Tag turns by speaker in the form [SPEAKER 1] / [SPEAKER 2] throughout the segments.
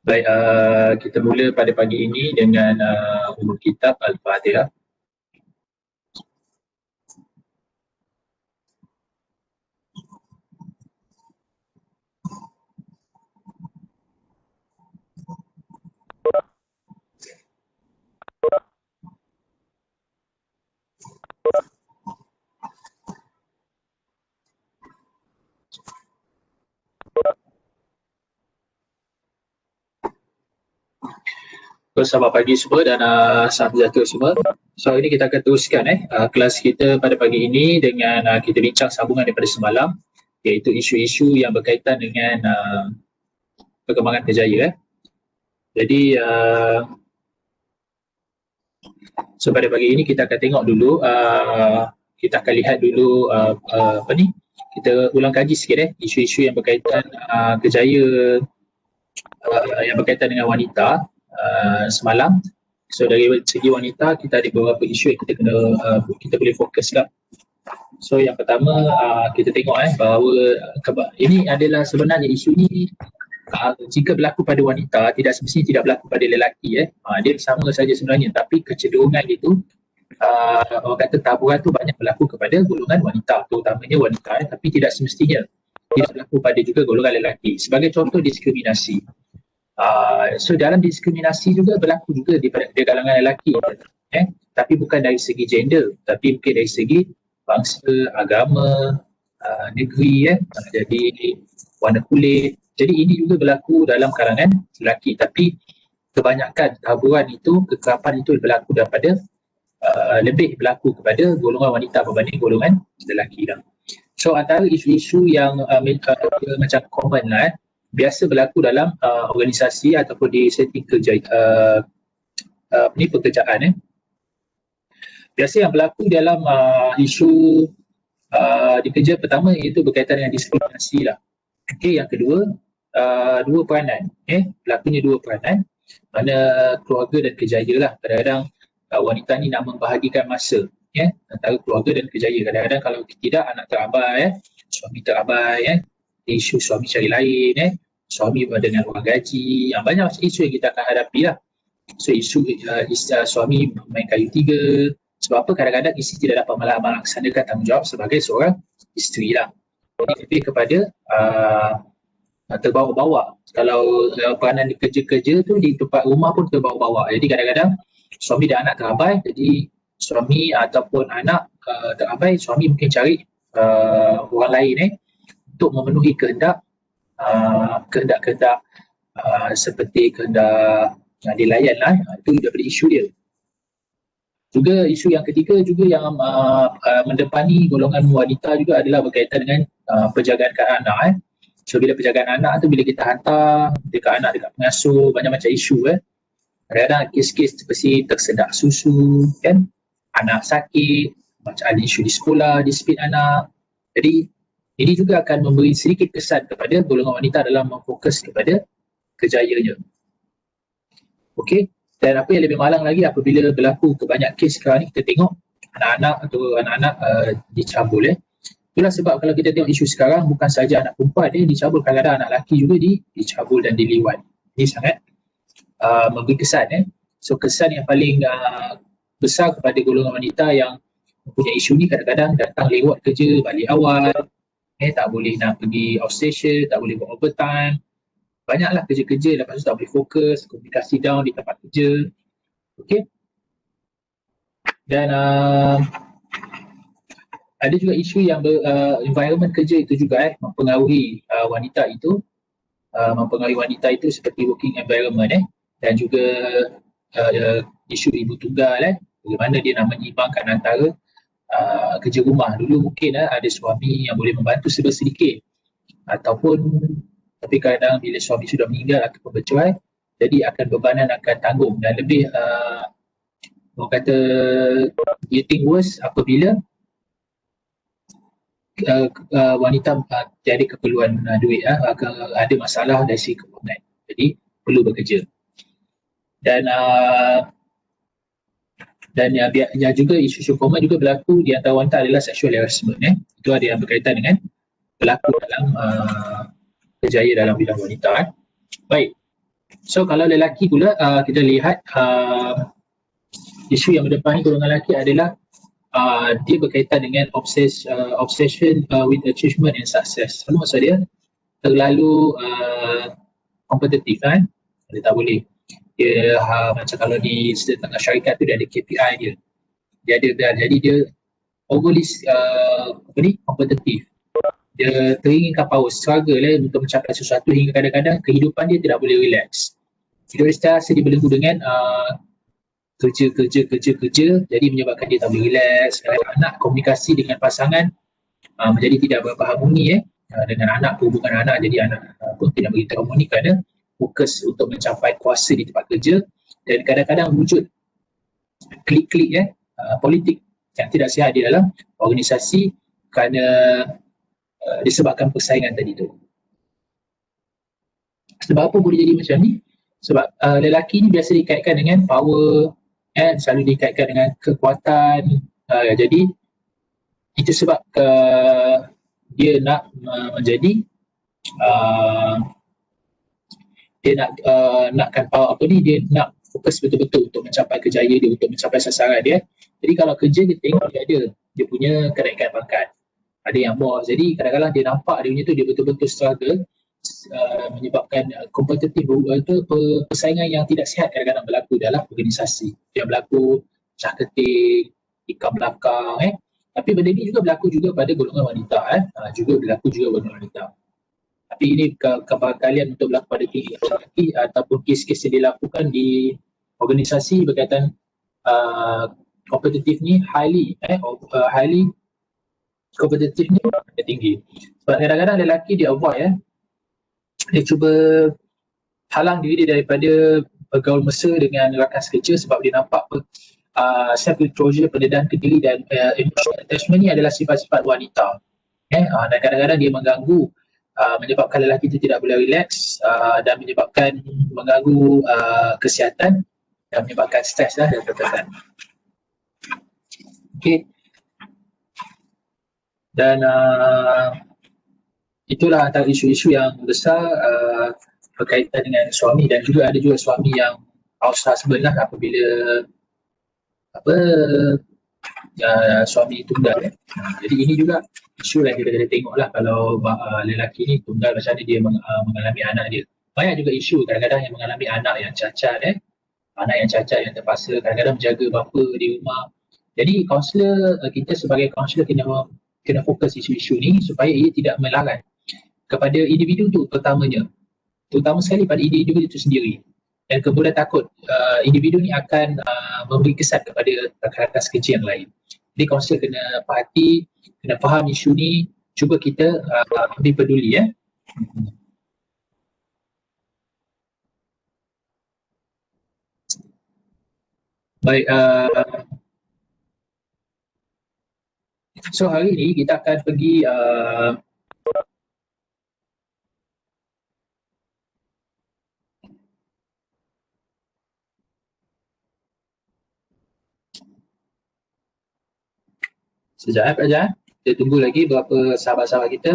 [SPEAKER 1] Baik, kita mula pada pagi ini dengan umul kitab Al-Fatihah. Selamat pagi semua dan salam sejahtera semua. So ini kita akan teruskan kelas kita pada pagi ini dengan kita bincang sambungan daripada semalam, iaitu isu-isu yang berkaitan dengan perkembangan kerjaya. Jadi so pada pagi ini kita akan tengok dulu, kita akan lihat dulu kita ulang kaji sikit isu-isu yang berkaitan kerjaya yang berkaitan dengan wanita semalam. So dari segi wanita kita ada beberapa isu yang kita boleh fokuskan. So yang pertama kita tengok bahawa ini adalah sebenarnya isu ni jika berlaku pada wanita tidak semestinya tidak berlaku pada lelaki. Dia sama saja sebenarnya, tapi kecenderungan itu orang kata taburan tu banyak berlaku kepada golongan wanita, terutamanya wanita, tapi tidak semestinya tidak berlaku pada juga golongan lelaki. Sebagai contoh diskriminasi. So dalam diskriminasi juga berlaku juga di kalangan lelaki, tapi bukan dari segi gender, tapi mungkin dari segi bangsa, agama, negeri, jadi warna kulit. Jadi ini juga berlaku dalam kalangan lelaki, tapi kebanyakan taburan itu, kekerapan itu berlaku daripada lebih berlaku kepada golongan wanita berbanding golongan lelaki lah. So antara isu-isu yang macam common lah biasa berlaku dalam organisasi ataupun di setting kerja pekerjaan. Biasa yang berlaku dalam isu di kerja pertama iaitu berkaitan dengan diskriminasi lah. Okay, yang kedua dua peranan, berlakunya dua peranan, mana keluarga dan kerjaya lah. Kadang-kadang wanita ni nak membahagikan masa antara keluarga dan kerjaya. Kadang-kadang kalau tidak anak terabai, suami terabai, isu suami cari lain, suami dengan orang gaji, yang banyak isu yang kita akan hadapi lah. So isu suami main kayu tiga. Sebab apa? Kadang-kadang isteri tidak dapat melaksanakan tanggungjawab sebagai seorang isteri lah. Jadi lebih kepada terbawa-bawa. Kalau peranan kerja-kerja tu di tempat rumah pun terbawa-bawa. Jadi kadang-kadang suami dan anak terabai, jadi suami ataupun anak terabai, suami mungkin cari orang lain untuk memenuhi kehendak seperti kehendak dilayan lah. Itu daripada isu dia. Juga isu yang ketiga juga yang mendepani golongan wanita juga adalah berkaitan dengan penjagaan anak. So bila penjagaan anak tu, bila kita hantar dekat anak dekat pengasuh, banyak macam isu kadang-kadang kes-kes seperti tersedak susu, kan, anak sakit, macam ada isu di sekolah, disiplin anak. Jadi ini juga akan memberi sedikit kesan kepada golongan wanita dalam memfokus kepada kerjayanya. Okey, dan apa yang lebih malang lagi apabila berlaku kebanyak kes sekarang ni, kita tengok anak-anak dicabul. Itulah sebab kalau kita tengok isu sekarang, bukan saja anak perempuan dicabul, kadang-kadang anak lelaki juga dicabul dan diliwat. Ini sangat memberi kesan. So kesan yang paling besar kepada golongan wanita yang mempunyai isu ni, kadang-kadang datang lewat kerja, balik awal, tak boleh nak pergi outstation, tak boleh buat overtime, banyaklah kerja-kerja, lepas tu tak boleh fokus, komunikasi down di tempat kerja. Okay. Dan ada juga isu yang environment kerja itu juga mempengaruhi wanita itu, seperti working environment dan juga isu ibu tunggal, bagaimana dia nak menyeimbangkan antara kerja rumah. Dulu mungkin ada suami yang boleh membantu sedikit, ataupun tapi kadang bila suami sudah meninggal ataupun bercerai, jadi bebanan akan tanggung, dan lebih orang kata getting worse apabila wanita tiada keperluan duit, ada masalah dari segi keuangan, jadi perlu bekerja. Dan yang juga isu common juga berlaku di antara wanita adalah sexual harassment. Itu ada yang berkaitan dengan berlaku dalam kerjaya dalam bidang wanita. Baik, So kalau lelaki pula kita lihat isu yang berdepani golongan lelaki adalah dia berkaitan dengan obsession with achievement and success. Apa maksud dia? Terlalu kompetitif kan? Dia tak boleh. Dia macam kalau di setengah syarikat tu dia ada KPI dia. Dia ada jadi dia overly kompetitif. Dia teringinkan power, struggle untuk mencapai sesuatu hingga kadang-kadang kehidupan dia tidak boleh relax. Hidup dia sentiasa dibelenggu dengan kerja, jadi menyebabkan dia tak boleh relax. Anak komunikasi dengan pasangan menjadi tidak berharmoni dengan anak, hubungan anak jadi anak pun tidak begitu harmoni kerana fokus untuk mencapai kuasa di tempat kerja dan kadang-kadang wujud klik-klik politik yang tidak sihat di dalam organisasi kerana disebabkan persaingan tadi tu. Sebab apa boleh jadi macam ni? Sebab lelaki ni biasa dikaitkan dengan power, selalu dikaitkan dengan kekuatan. Jadi itu sebab dia nak menjadi dia nakkan power dia nak fokus betul-betul untuk mencapai kejayaan dia, untuk mencapai sasaran dia. Jadi kalau kerja dia tengok dia punya kenaikan pangkat. Ada yang bos. Jadi kadang-kadang dia nampak dia punya tu dia betul-betul struggle menyebabkan kompetitif persaingan yang tidak sihat kadang-kadang berlaku dalam organisasi. Yang berlaku cah ketik, ikam belakang Tapi benda ni juga berlaku juga pada golongan wanita juga berlaku juga golongan wanita. Tapi ini kalian untuk berlaku pada lelaki ataupun kes-kes yang dilakukan di organisasi berkaitan kompetitif ni highly kompetitif ni tinggi. Sebab kadang-kadang lelaki dia avoid dia cuba halang diri dia daripada bergaul mesra dengan rakan sekerja sebab dia nampak self-closure, pendedahan ke diri dan emotional attachment ni adalah sifat-sifat wanita. Dan kadang-kadang dia mengganggu, menyebabkan lelaki itu tidak boleh relax dan menyebabkan mengganggu kesihatan dan menyebabkan stres dan ketakutan. Okay. Dan itulah antara isu-isu yang besar berkaitan dengan suami dan juga ada juga suami yang house husband apabila suami tunggal jadi ini juga isu yang kita kena tengok lah kalau lelaki ni tunggal macam mana dia mengalami anak dia. Banyak juga isu kadang-kadang yang mengalami anak yang cacat anak yang cacat yang terpaksa kadang-kadang menjaga bapa di rumah. Jadi kaunselor kita sebagai kaunselor kena fokus isu-isu ni supaya ia tidak melarang kepada individu tu terutama sekali pada individu itu sendiri. Dan kemudian takut individu ni akan memberi kesan kepada rakan-rakan sekerja yang lain. Jadi kaunselor kena perhati, kena faham isu ni, cuba kita lebih peduli Baik, so hari ni kita akan pergi sekejap aja. Kita tunggu lagi beberapa sahabat-sahabat kita.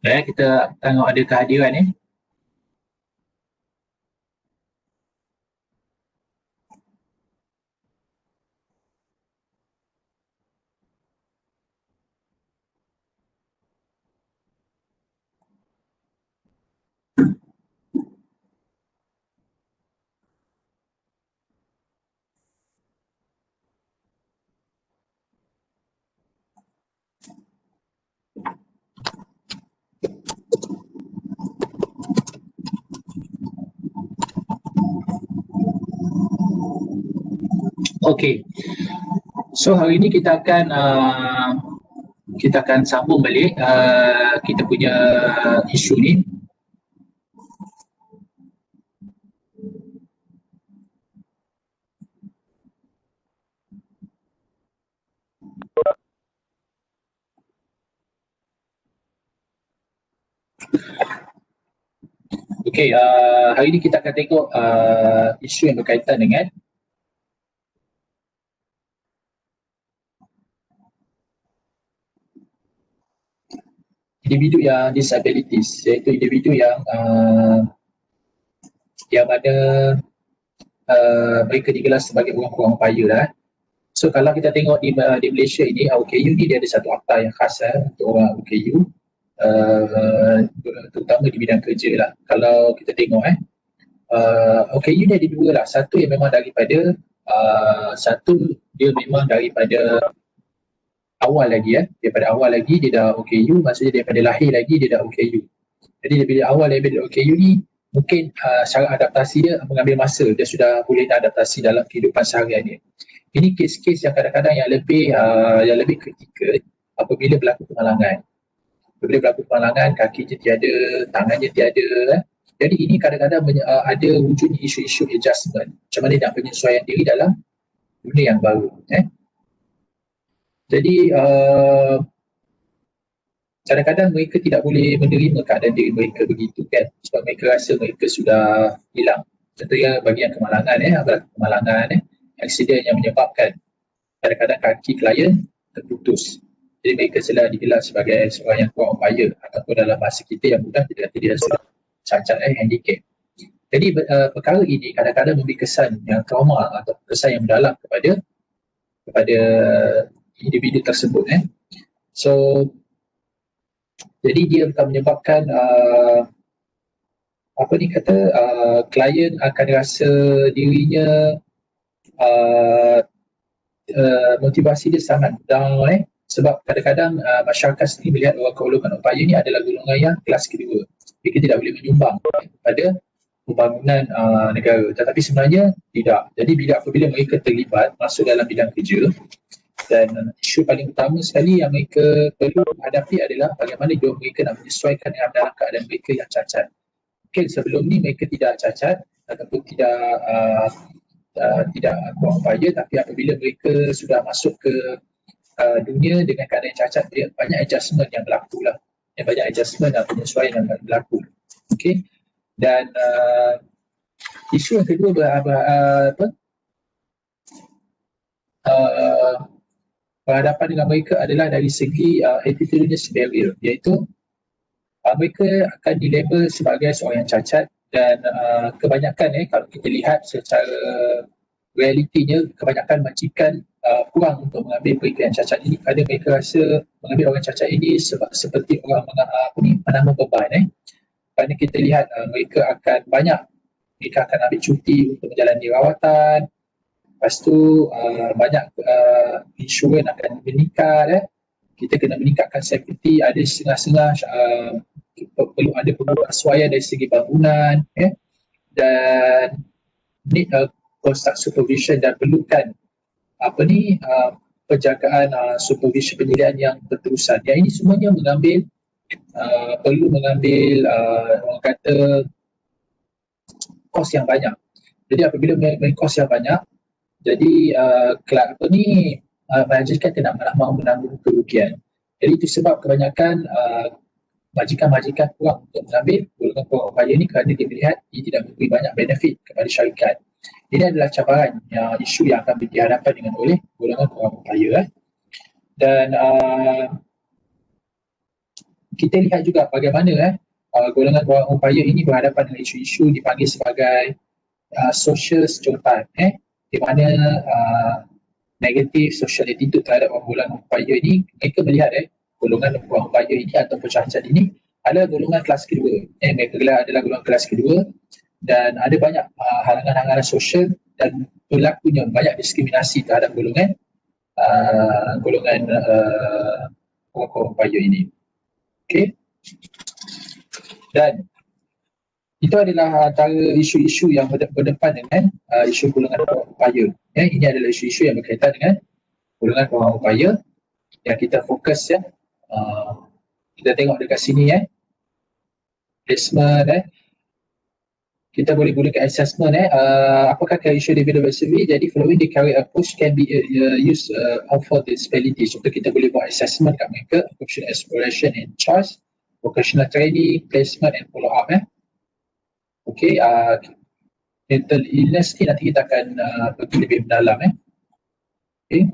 [SPEAKER 1] Kita tengok ada kehadiran Okey. So hari ini kita akan sambung balik kita punya isu ni. Okey, hari ini kita akan tengok isu yang berkaitan dengan individu yang disabilities, iaitu individu yang mana mereka digelar sebagai orang-orang upaya lah. So kalau kita tengok di Malaysia ini, OKU ni dia ada satu akta yang khas untuk orang OKU, terutama di bidang kerja lah. Kalau kita tengok OKU ni ada dua lah. Satu yang memang daripada awal lagi daripada awal lagi dia dah OKU, maksudnya daripada lahir lagi dia dah OKU. Jadi daripada awal daripada OKU ni mungkin cara adaptasi dia mengambil masa, dia sudah boleh adaptasi dalam kehidupan seharian dia. Ini kes-kes yang kadang-kadang yang lebih kritikal apabila berlaku penghalangan. Apabila berlaku penghalangan, kakinya tiada, tangannya tiada. Jadi ini kadang-kadang ada wujudnya isu-isu adjustment, macam mana nak penyesuaian diri dalam dunia yang baru. Jadi kadang-kadang mereka tidak boleh menerima keadaan diri mereka begitu kan, sebab mereka rasa mereka sudah hilang. Contohnya bagi yang kemalangan, aksiden yang menyebabkan kadang-kadang kaki klien terputus. Jadi mereka selalu digelar sebagai seorang yang kurang upaya, ataupun dalam bahasa kita yang mudah kita kata dia sudah cacat, handicap. Jadi perkara ini kadang-kadang memberi kesan yang trauma atau kesan yang mendalam kepada individu tersebut. So jadi dia akan menyebabkan klien akan rasa dirinya motivasi dia sangat down, sebab kadang-kadang masyarakat sendiri melihat orang golongan upaya ni adalah golongan yang kelas kedua. Mereka tidak boleh menyumbang pada pembangunan negara, tetapi sebenarnya tidak. Jadi apabila mereka terlibat masuk dalam bidang kerja, dan isu paling utama sekali yang mereka perlu hadapi adalah bagaimana mereka nak menyesuaikan dengan dalam keadaan mereka yang cacat. Mungkin sebelum ni mereka tidak cacat ataupun tidak kurang upaya, tapi apabila mereka sudah masuk ke dunia dengan keadaan yang cacat, dia banyak adjustment yang berlaku lah. Banyak adjustment dan penyesuaian yang berlaku. Okay. Dan isu yang kedua berhadapan dengan mereka adalah dari segi attitudinous barrier, iaitu mereka akan dilabel sebagai seorang yang cacat, dan kebanyakan kalau kita lihat secara realitinya, kebanyakan majikan kurang untuk mengambil mereka yang cacat ini, kerana mereka rasa mengambil orang cacat ini seperti orang menambah beban. Kerana kita lihat mereka akan ambil cuti untuk menjalani rawatan. Lepas tu banyak insurans akan meningkat. Kita kena meningkatkan safety, ada setengah-setengah perlu ada penyesuaian dari segi bangunan, dan need constant supervision, dan perlukan penjagaan supervision penyediaan yang berterusan. Yang ini semuanya perlu mengambil orang kata kos yang banyak. Jadi apabila kos yang banyak, jadi majikan tidak mahu menanggung kerugian. Jadi itu sebab kebanyakan majikan kurang untuk mengambil golongan kurang upaya ini, kerana dia melihat ia tidak memberi banyak benefit kepada syarikat. Ini adalah cabaran isu yang akan dihadapkan dengan oleh golongan kurang upaya. Dan kita lihat juga bagaimana golongan kurang upaya ini berhadapan dengan isu-isu dipanggil sebagai social stereotype, di mana negatif social attitude terhadap golongan upaya ini. Mereka melihat golongan kurang upaya ini atau cacat ini adalah golongan kelas kedua. Mereka adalah golongan kelas kedua, dan ada banyak halangan-halangan sosial dan berlakunya banyak diskriminasi terhadap golongan kurang upaya ini. Okay. Dan Itu adalah antara isu-isu yang berdepan dengan isu golongan kewangan upaya. Ini adalah isu-isu yang berkaitan dengan golongan kewangan upaya yang kita fokus ya. Kita tengok dekat sini placement kita boleh gunakan assessment apakah isu development survey. Jadi following the career approach can be used for disability. Contoh kita boleh buat assessment kat mereka, option exploration and choice, vocational training, placement and follow up Okay, mental illness ni nanti kita akan pergi lebih mendalam Okay.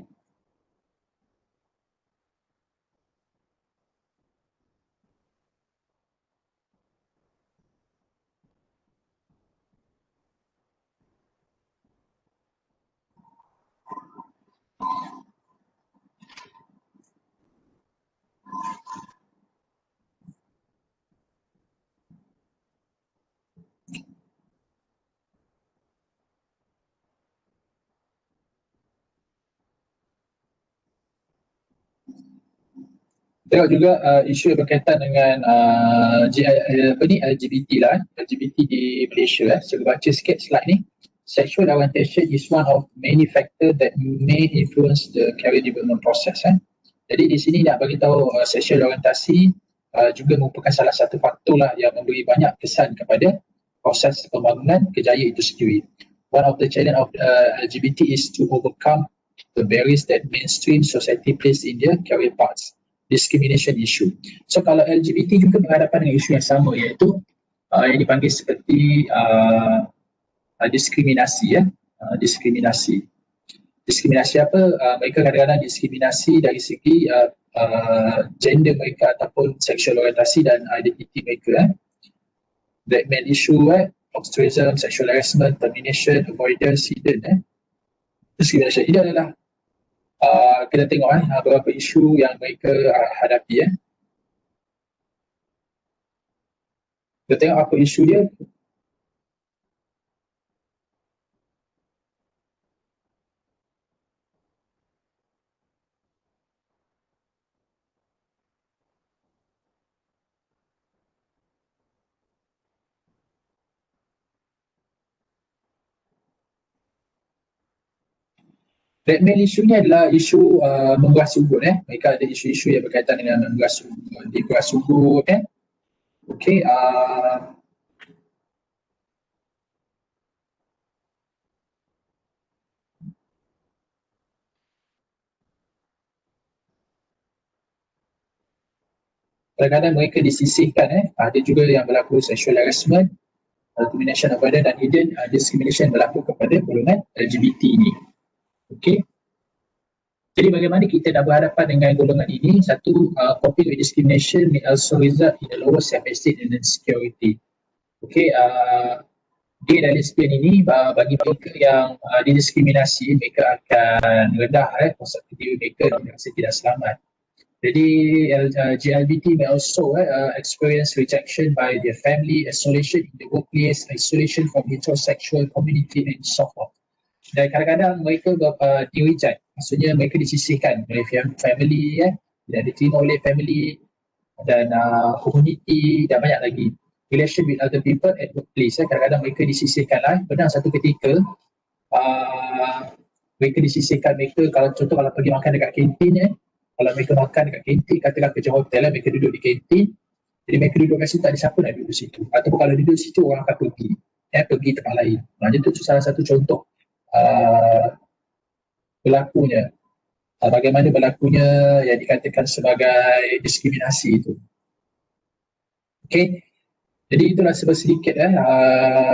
[SPEAKER 1] Tengok juga isu yang berkaitan dengan LGBT lah, LGBT di Malaysia. Saya baca sikit slide ni. Sexual orientation is one of many factors that may influence the career development process. Jadi di sini nak bagi tahu sexual orientasi juga merupakan salah satu faktor lah yang memberi banyak kesan kepada proses pembangunan kejayaan itu sendiri. One of the challenge of LGBT is to overcome the barriers that mainstream society place in their career paths. Discrimination issue. So kalau LGBT juga berhadapan dengan isu yang sama, iaitu yang dipanggil seperti diskriminasi diskriminasi. Diskriminasi apa? Mereka kadang-kadang diskriminasi dari segi gender mereka ataupun sexual orientasi dan identiti mereka. That main issue ostracism, sexual harassment, termination, avoidance, hidden discrimination. Ini adalah kita tengok beberapa isu yang mereka hadapi Kita tengok apa isu dia. That main isu ni adalah isu menguras sumber. Mereka ada isu-isu yang berkaitan dengan menguras sumber. Okay. Kadang-kadang mereka disisihkan. Ada juga yang berlaku sexual harassment, termination of burden dan hidden discrimination berlaku kepada golongan LGBT ini. Okay. Jadi bagaimana kita nak berhadapan dengan golongan ini? Satu, coping with discrimination may also result in a lower self-esteem and insecurity. Okay, gay dan lesbian ini bagi mereka yang didiskriminasi, mereka akan rendah konsep diri mereka dan merasa tidak selamat. Jadi GLBT may also experience rejection by their family, isolation in the workplace, isolation from heterosexual community and so forth. Dan kadang-kadang mereka di-reject, maksudnya mereka disisihkan oleh family, tidak diterima oleh family dan community dan banyak lagi. Relation with other people at workplace, kadang-kadang mereka disisihkan lah. Benar satu ketika mereka disisihkan, mereka kalau contoh kalau pergi makan dekat kantin, kalau mereka makan dekat kantin, katakan kerja hotel, mereka duduk di kantin, jadi mereka duduk kat situ, tak ada siapa nak duduk di situ. Ataupun kalau duduk di situ, orang akan pergi tempat lain. Jadi itu salah satu contoh berlakunya, bagaimana berlakunya yang dikatakan sebagai diskriminasi itu. Okay, jadi itulah sedikit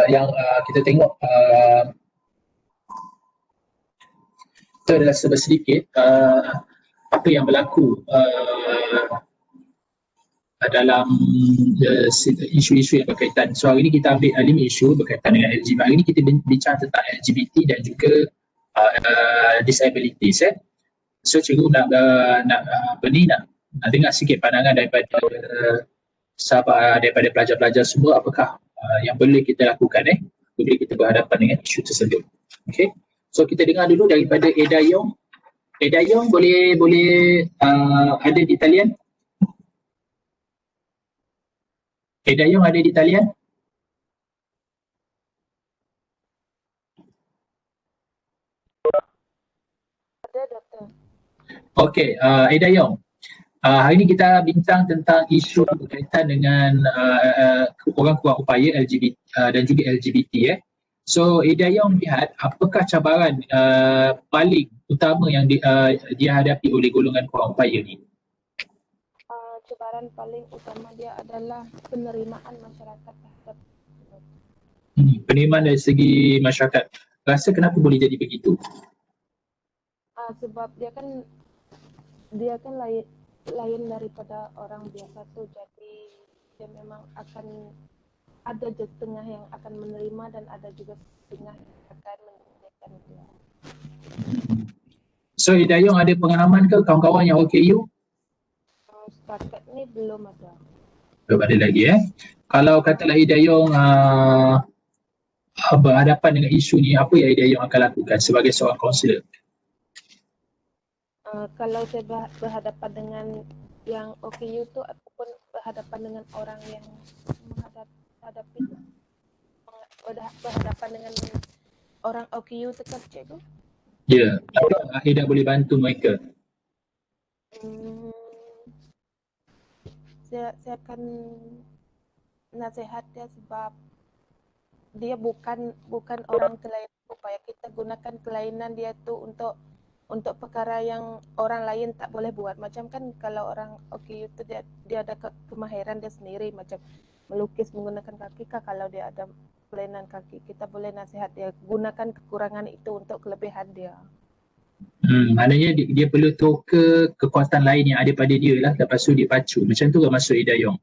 [SPEAKER 1] yang kita tengok. Itu adalah sedikit apa yang berlaku dalam isu-isu yang berkaitan. So hari ini kita ambil 5 isu berkaitan dengan LGBT. Hari ini kita bincang tentang LGBT dan juga disabilities. So cikgu nak dengar sikit pandangan daripada sahabat, daripada pelajar-pelajar semua, apakah yang boleh kita lakukan bila kita berhadapan dengan isu tersebut. Okay. So kita dengar dulu daripada Eda Yong. Eda Yong boleh ada di talian? Eda Yong ada di talian?
[SPEAKER 2] Ada doktor.
[SPEAKER 1] Okey, Dayong. Hari ini kita bincang tentang isu berkaitan dengan orang kurang upaya LGBT dan juga LGBT. So, Dayong lihat apakah cabaran paling utama yang dihadapi oleh golongan kurang upaya ni?
[SPEAKER 2] Cabaran paling utama dia adalah penerimaan masyarakat terhadap
[SPEAKER 1] Penerimaan dari segi masyarakat. Rasa kenapa boleh jadi begitu?
[SPEAKER 2] sebab dia kan lain daripada orang biasa tuh, jadi dia memang akan ada setengah yang akan menerima dan ada juga setengah yang akan menjadikan dia.
[SPEAKER 1] So, Dayong ada pengalaman ke kawan-kawan yang OKU?
[SPEAKER 2] Setakat ni belum ada.
[SPEAKER 1] Belum ada lagi Kalau katalah Dayong berhadapan dengan isu ni, apa yang Dayong akan lakukan sebagai seorang kaunselor?
[SPEAKER 2] Kalau saya berhadapan dengan yang OKU tu ataupun berhadapan dengan orang yang berhadapan dengan orang OKU tu kan cikgu?
[SPEAKER 1] Ya, apakah Ida boleh bantu mereka?
[SPEAKER 2] Saya akan nasihat dia sebab dia bukan orang kelainan, supaya kita gunakan kelainan dia tu untuk perkara yang orang lain tak boleh buat. Macam kan kalau orang OKU tu dia ada kemahiran dia sendiri, macam melukis menggunakan kaki kah, kalau dia ada kelainan kaki, kita boleh nasihat dia gunakan kekurangan itu untuk kelebihan dia.
[SPEAKER 1] Maknanya dia perlu toka kekuatan lain yang ada pada dia lah, lepas tu dia pacu. Macam tu kan maksud Dayong?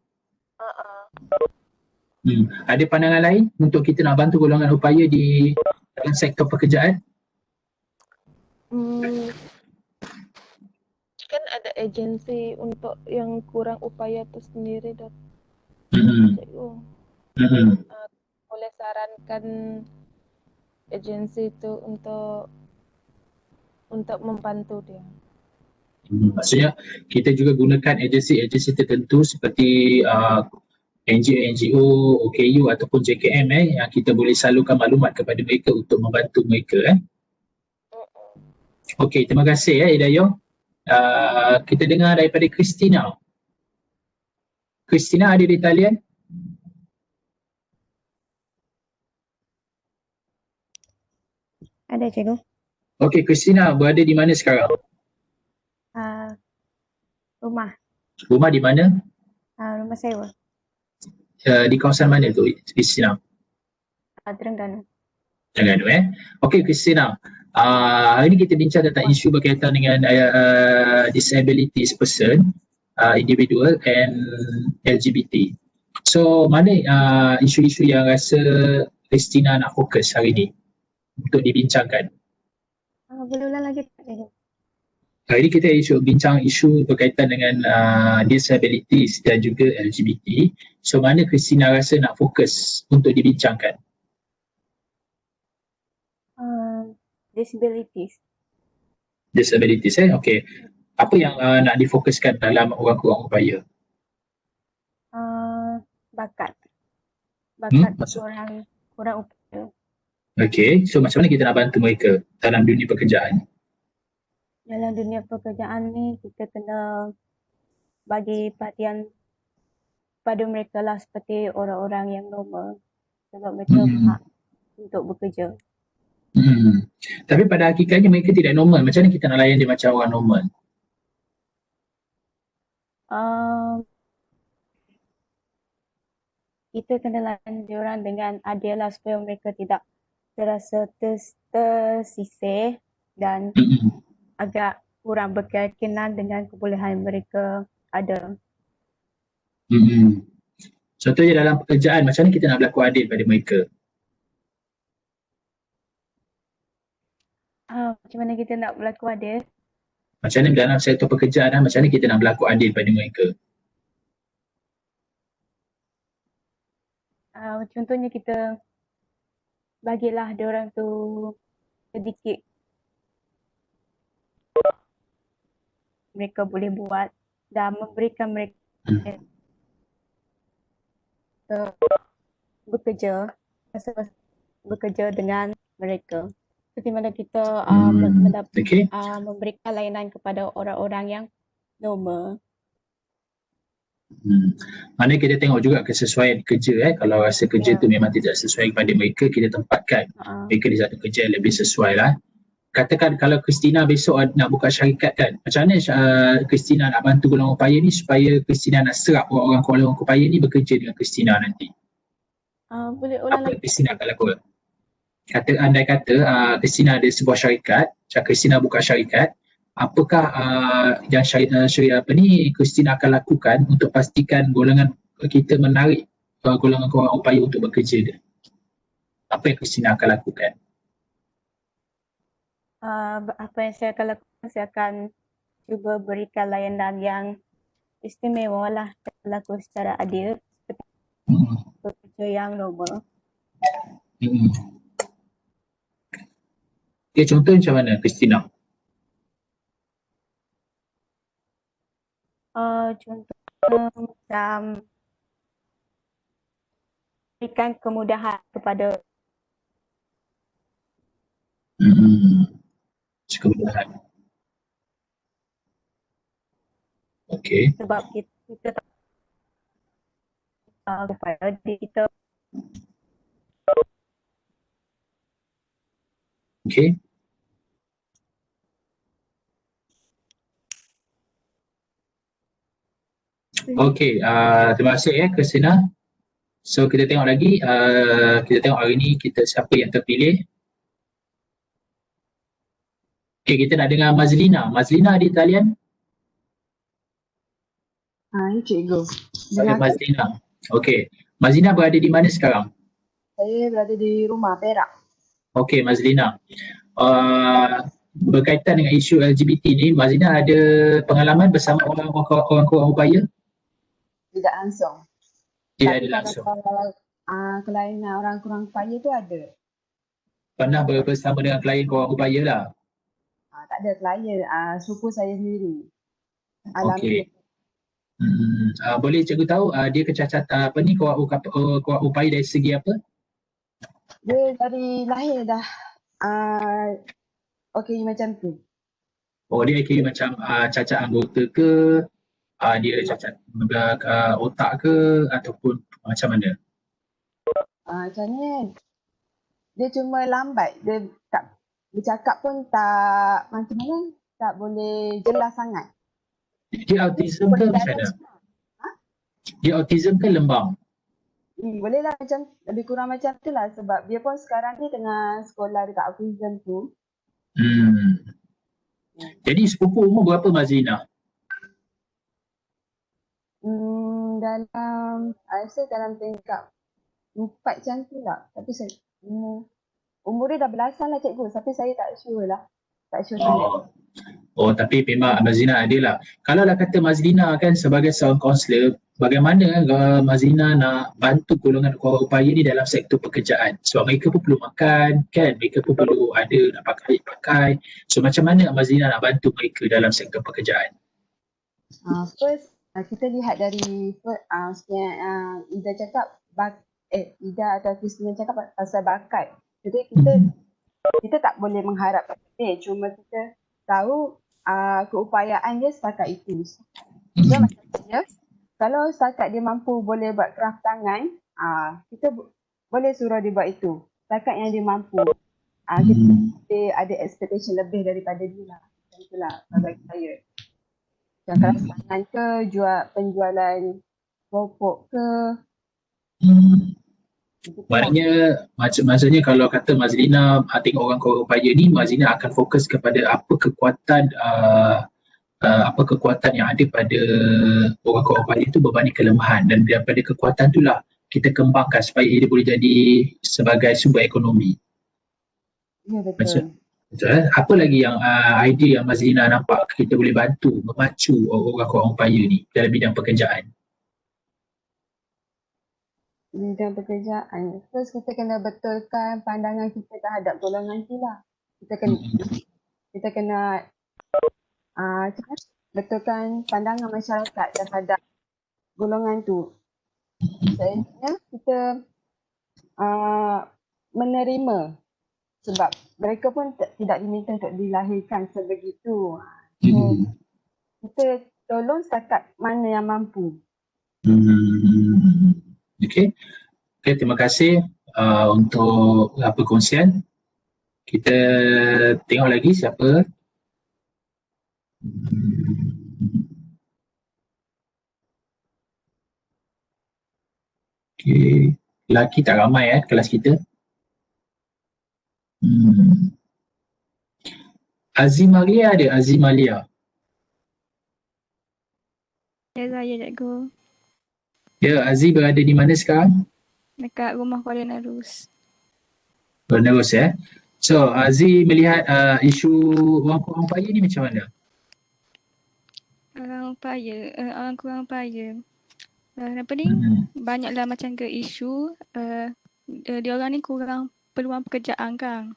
[SPEAKER 1] Ada pandangan lain untuk kita nak bantu golongan upaya di dalam sektor pekerjaan?
[SPEAKER 2] Kan ada agensi untuk yang kurang upaya tu sendiri, Dok. Cikgu. Boleh sarankan agensi itu untuk membantu dia.
[SPEAKER 1] Maksudnya kita juga gunakan agensi-agensi tertentu seperti NGO, OKU ataupun JKM yang kita boleh salurkan maklumat kepada mereka untuk membantu mereka. Okey, terima kasih Dayong. Kita dengar daripada Christina. Christina ada di talian?
[SPEAKER 3] Ada cikgu.
[SPEAKER 1] Okey, Christina berada di mana sekarang?
[SPEAKER 3] Rumah.
[SPEAKER 1] Rumah di mana?
[SPEAKER 3] Rumah sewa.
[SPEAKER 1] Di kawasan mana tu, Christina?
[SPEAKER 3] Terengganu.
[SPEAKER 1] Terengganu Okey, Christina. Hari ini kita bincang tentang isu berkaitan dengan disabilities person, individual and LGBT. So, mana isu-isu yang rasa Christina nak fokus hari ini untuk dibincangkan?
[SPEAKER 3] Boleh ulang lagi tak cikgu?
[SPEAKER 1] Hari ini kita bincang isu berkaitan dengan disabilities dan juga LGBT. So, mana Christina rasa nak fokus untuk dibincangkan?
[SPEAKER 3] Disabilities.
[SPEAKER 1] Disabilities okey. Apa yang nak difokuskan dalam orang kurang upaya?
[SPEAKER 3] Bakat orang kurang upaya.
[SPEAKER 1] Okey, so macam mana kita nak bantu mereka dalam dunia pekerjaan?
[SPEAKER 3] Dalam dunia pekerjaan ni kita kena bagi perhatian pada mereka lah, seperti orang-orang yang normal, sebab mereka berhak untuk bekerja.
[SPEAKER 1] Tapi pada hakikatnya mereka tidak normal. Macam mana kita nak layan dia macam orang normal?
[SPEAKER 3] Kita kena layan diorang dengan adil lah, supaya mereka tidak terasa tersisih dan agak kurang berkeyakinan dengan kebolehan mereka ada.
[SPEAKER 1] Contohnya dalam pekerjaan, macam mana kita nak berlaku adil pada mereka?
[SPEAKER 3] Macam mana kita nak berlaku adil?
[SPEAKER 1] Macam mana dalam sektor pekerjaan, macam mana kita nak berlaku adil pada mereka?
[SPEAKER 3] Contohnya kita bagilah diorang tu sedikit mereka boleh buat dan memberikan mereka bekerja dengan mereka. seperti mana kita
[SPEAKER 1] Okey.
[SPEAKER 3] memberikan layanan kepada orang-orang yang normal.
[SPEAKER 1] Mana kita tengok juga kesesuaian kerja. Kalau rasa kerja
[SPEAKER 3] Ya.
[SPEAKER 1] tu memang tidak sesuai kepada mereka, kita tempatkan mereka di satu kerja yang lebih sesuai lah. Katakan kalau Christina besok nak buka syarikat kan, macam mana Christina nak bantu golongan upaya ni supaya Christina nak serap orang-orang golongan upaya ni bekerja dengan Christina nanti?
[SPEAKER 3] Boleh ulang
[SPEAKER 1] Apa
[SPEAKER 3] lagi?
[SPEAKER 1] yang Christina akan lakukan? Andai kata Christina ada sebuah syarikat, macam Christina buka syarikat, apakah yang Christina akan lakukan untuk pastikan golongan kita menarik golongan upaya untuk bekerja dia? Apa yang Christina akan lakukan?
[SPEAKER 3] Apa yang saya akan lakukan, saya akan cuba berikan layanan yang istimewa lah, berlaku secara adil seperti pekerja yang normal.
[SPEAKER 1] Okay, contoh macam mana Christina?
[SPEAKER 3] Contohnya macam berikan kemudahan kepada
[SPEAKER 1] Kemudahan. Okey.
[SPEAKER 3] sebab kita supaya kita
[SPEAKER 1] Okey. Okey, terima kasih Christina. So kita tengok lagi, kita tengok hari ni kita siapa yang terpilih. Okey, kita nak dengar Mazlina. Mazlina di talian?
[SPEAKER 4] Ya cikgu.
[SPEAKER 1] Mazlina. Okey. Mazlina berada di mana sekarang?
[SPEAKER 4] Saya berada di rumah Perak.
[SPEAKER 1] Okey Mazlina. Berkaitan dengan isu LGBT ni, Mazlina ada pengalaman bersama orang-orang upaya?
[SPEAKER 4] Tidak langsung.
[SPEAKER 1] Tidak
[SPEAKER 4] Tapi
[SPEAKER 1] ada langsung.
[SPEAKER 4] Kelainan orang kurang upaya tu ada.
[SPEAKER 1] Pernah bersama dengan klien orang upaya lah?
[SPEAKER 4] Tak ada klien, suku saya sendiri.
[SPEAKER 1] Okey. Boleh cikgu tahu dia kecacatan korang upaya dari segi apa?
[SPEAKER 4] Dia dari lahir dah okey macam tu.
[SPEAKER 1] Oh, dia kira macam cacat anggota ke, dia cacat otak ke, ataupun macam mana?
[SPEAKER 4] Macam ni, dia cuma lambat. Dia tak bercakap pun tak macam mana, tak boleh jelas sangat.
[SPEAKER 1] Dia autism ke macam mana? Dia autism ke lembang?
[SPEAKER 4] Boleh lah macam, lebih kurang macam tu lah sebab dia pun sekarang ni tengah sekolah dekat autism tu.
[SPEAKER 1] Jadi sepupu umur berapa Mazlina?
[SPEAKER 4] Dalam, saya dalam tingkat 4 macam tu lah. Tapi saya, umur dia dah belasan lah cikgu. Tapi saya tak sure lah. Tak sure sangat.
[SPEAKER 1] Oh, tapi memang Mazlina ada lah. Kalau lah kata Mazlina kan sebagai seorang kaunselor, bagaimana Mazlina nak bantu golongan orang upaya ni dalam sektor pekerjaan? Sebab mereka pun perlu makan kan, mereka pun perlu ada nak pakai. So macam mana Mazlina nak bantu mereka dalam sektor pekerjaan?
[SPEAKER 4] First, kita lihat dari Ida cakap, Ida atau Christina cakap pasal bakat. Jadi kita tak boleh mengharap cuma kita tahu keupayaan dia setakat itu. So macam dia, kalau setakat dia mampu boleh buat craft tangan, kita boleh suruh dia buat itu. Setakat yang dia mampu. Kita ada expectation lebih daripada dia lah. Macam itulah bagi saya. Macam craft tangan ke, penjualan popok ke.
[SPEAKER 1] Maksudnya kalau kata Mazlina tengok orang upaya ni, Mazlina akan fokus kepada apa kekuatan yang ada pada orang upaya itu berbanding kelemahan, dan daripada kekuatan itulah kita kembangkan supaya dia boleh jadi sebagai sumber ekonomi.
[SPEAKER 4] Ya betul.
[SPEAKER 1] Betul. Apa lagi yang idea yang Mazlina nampak kita boleh bantu memacu orang upaya ni dalam bidang pekerjaan?
[SPEAKER 4] Bidang pekerjaan. Terus kita kena betulkan pandangan kita terhadap golongan tu lah. Kita kena betulkan pandangan masyarakat terhadap golongan tu. Sebenarnya kita menerima sebab mereka pun tidak diminta untuk dilahirkan sebegitu.
[SPEAKER 1] Hmm.
[SPEAKER 4] Kita tolong setakat mana yang mampu.
[SPEAKER 1] Okey. Okey, terima kasih untuk perkongsian. Kita tengok lagi siapa. Okey, lelaki tak ramai kelas kita. Azimalia ada, Azimalia.
[SPEAKER 5] Ya, saya cikgu.
[SPEAKER 1] Ya, Aziz berada di mana sekarang?
[SPEAKER 5] Dekat rumah Kuala Narus.
[SPEAKER 1] Penerus So, Aziz melihat isu orang kurang upaya ni macam mana?
[SPEAKER 5] Orang kurang upaya. Apa ni? Banyaklah macam ke isu dia orang ni kurang peluang pekerjaan kan.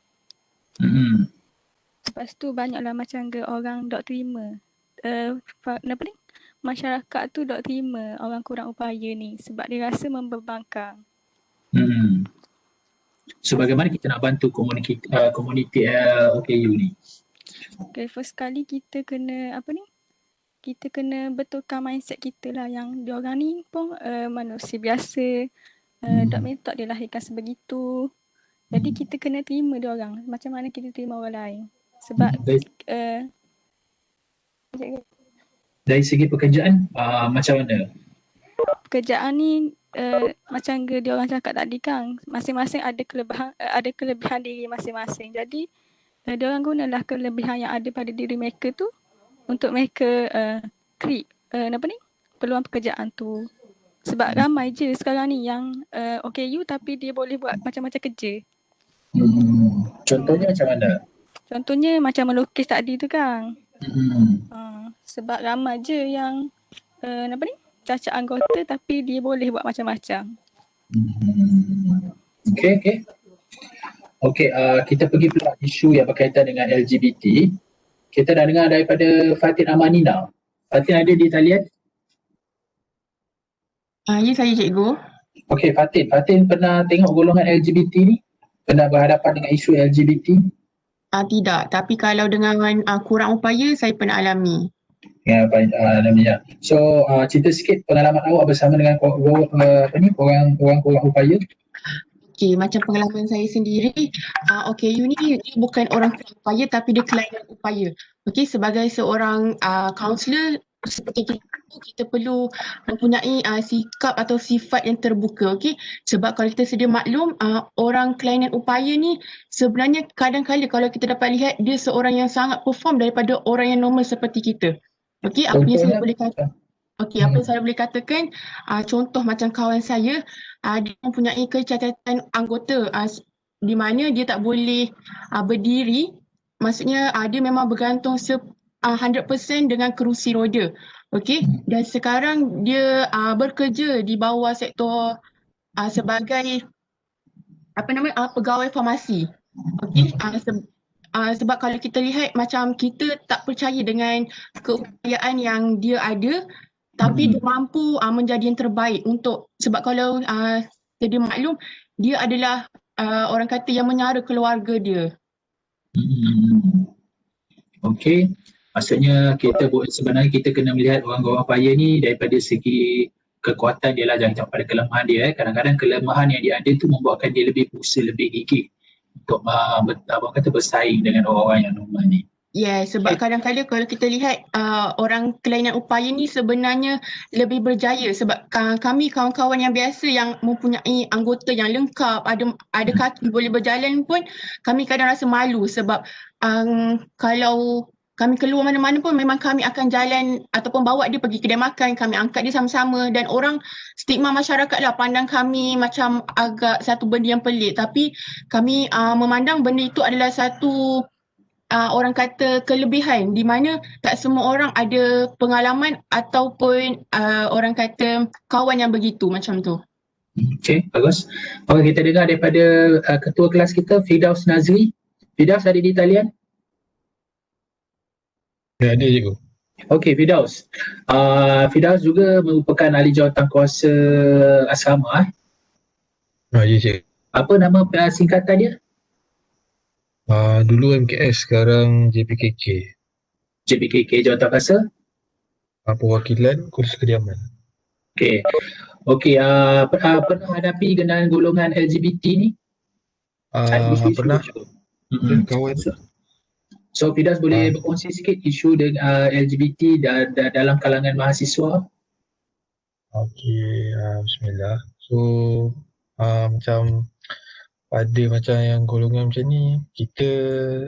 [SPEAKER 5] Lepas tu banyaklah macam ke orang dok terima. Apa ni? Masyarakat tu dok terima orang kurang upaya ni sebab dia rasa membebankan.
[SPEAKER 1] So, bagaimana kita nak bantu komuniti OKU ni?
[SPEAKER 5] Okay, first kali kita kena apa ni? Kita kena betulkan mindset kita lah yang diorang ni pun manusia biasa. Tak minta dilahirkan sebegitu. Jadi kita kena terima diorang macam mana kita terima orang lain. Sebab
[SPEAKER 1] dari segi pekerjaan macam mana?
[SPEAKER 5] Pekerjaan ni macam diorang cakap tadi kan, masing-masing ada kelebihan diri masing-masing. Jadi diorang gunalah kelebihan yang ada pada diri mereka tu untuk mereka create peluang pekerjaan tu. Sebab ramai je sekarang ni yang OKU tapi dia boleh buat macam-macam kerja.
[SPEAKER 1] Contohnya macam mana?
[SPEAKER 5] Contohnya macam melukis tadi tu kan. Sebab ramai je yang cacat anggota tapi dia boleh buat macam-macam.
[SPEAKER 1] Okey. Kita pergi pula isu yang berkaitan dengan LGBT. Kita dah dengar daripada Fatin Amanina. Fatin ada di talian?
[SPEAKER 6] Ya, saya cikgu.
[SPEAKER 1] Okey, Fatin pernah tengok golongan LGBT ni? Pernah berhadapan dengan isu LGBT?
[SPEAKER 6] Tidak, tapi kalau dengan kurang upaya saya pernah alami.
[SPEAKER 1] Ya, alamiah. So, cerita sikit pengalaman awak bersama dengan orang kurang upaya.
[SPEAKER 6] Okey, macam pengalaman saya sendiri, OKU ni dia bukan orang kurang upaya tapi dia kelainan upaya. Okey, sebagai seorang kaunselor seperti kita perlu mempunyai sikap atau sifat yang terbuka, okey. Sebab kalau kita sedia maklum, orang kelainan upaya ni sebenarnya kadang-kadang kalau kita dapat lihat dia seorang yang sangat perform daripada orang yang normal seperti kita. Okey, apa yang saya boleh kata? Okey, apa yang saya boleh katakan, contoh macam kawan saya, dia mempunyai kecacatan anggota di mana dia tak boleh berdiri. Maksudnya dia memang bergantung 100% dengan kerusi roda. Okey, dan sekarang dia bekerja di bawah sektor sebagai pegawai farmasi. Okey, sebab kalau kita lihat macam kita tak percaya dengan keupayaan yang dia ada, tapi dia mampu menjadi yang terbaik untuk, sebab kalau dia maklum dia adalah orang kata yang menyara keluarga dia.
[SPEAKER 1] Okey, maksudnya sebenarnya kita kena melihat orang-orang upaya ni daripada segi kekuatan dia lah, jangan pada kelemahan dia. Kadang-kadang kelemahan yang dia ada tu membuatkan dia lebih berusaha, lebih gigih untuk bersaing dengan orang-orang yang normal ni.
[SPEAKER 6] Ya, sebab kadang-kadang kalau kita lihat orang kelainan upaya ni sebenarnya lebih berjaya sebab kami kawan-kawan yang biasa yang mempunyai anggota yang lengkap, ada kaki boleh berjalan pun kami kadang rasa malu sebab kalau kami keluar mana-mana pun memang kami akan jalan ataupun bawa dia pergi kedai makan, kami angkat dia sama-sama dan orang stigma masyarakat lah pandang kami macam agak satu benda yang pelik, tapi kami memandang benda itu adalah satu orang kata kelebihan di mana tak semua orang ada pengalaman ataupun orang kata kawan yang begitu macam tu.
[SPEAKER 1] Okey, bagus. Okey, kita dengar daripada ketua kelas kita, Firdaus Nazri. Firdaus ada di talian?
[SPEAKER 7] Ya, ada cikgu.
[SPEAKER 1] Okey, Firdaus. Firdaus juga merupakan ahli jawatankuasa asrama.
[SPEAKER 7] Ya, cikgu.
[SPEAKER 1] Apa nama singkatan dia?
[SPEAKER 7] Dulu MKS, sekarang JPKK.
[SPEAKER 1] JPKK Jawatan Bahasa.
[SPEAKER 7] Perwakilan Kursus Kediaman.
[SPEAKER 1] Okey. Okey, pernah hadapi dengan golongan LGBT ni? Ada isu-isu
[SPEAKER 7] Pernah
[SPEAKER 1] macam tu. Mm-mm.
[SPEAKER 7] kawan.
[SPEAKER 1] So Fidas boleh berkongsi sikit isu dengan LGBT dalam kalangan mahasiswa?
[SPEAKER 7] Okey, bismillah. So, macam pada macam yang golongan macam ni, kita